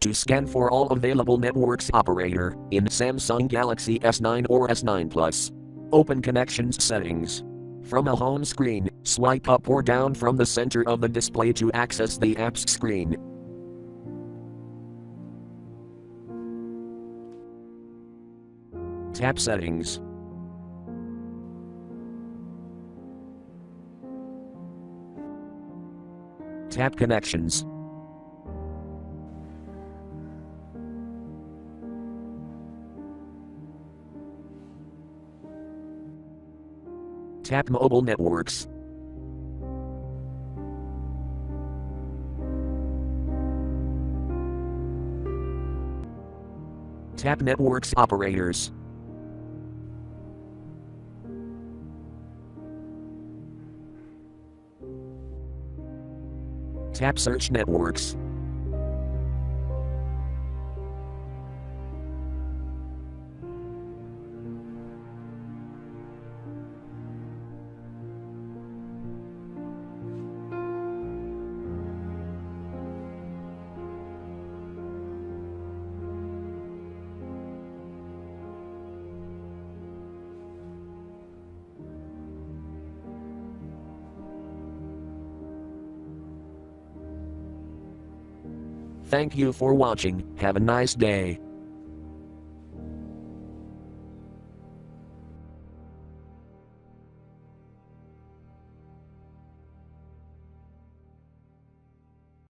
To scan for all available networks operator in Samsung Galaxy S9 or S9 Plus. Open connections settings. From a home screen, swipe up or down from the center of the display to access the apps screen. Tap Settings. Tap Connections. Tap Mobile Networks. Tap Networks Operators. Tap Search Networks. Thank you for watching. Have a nice day.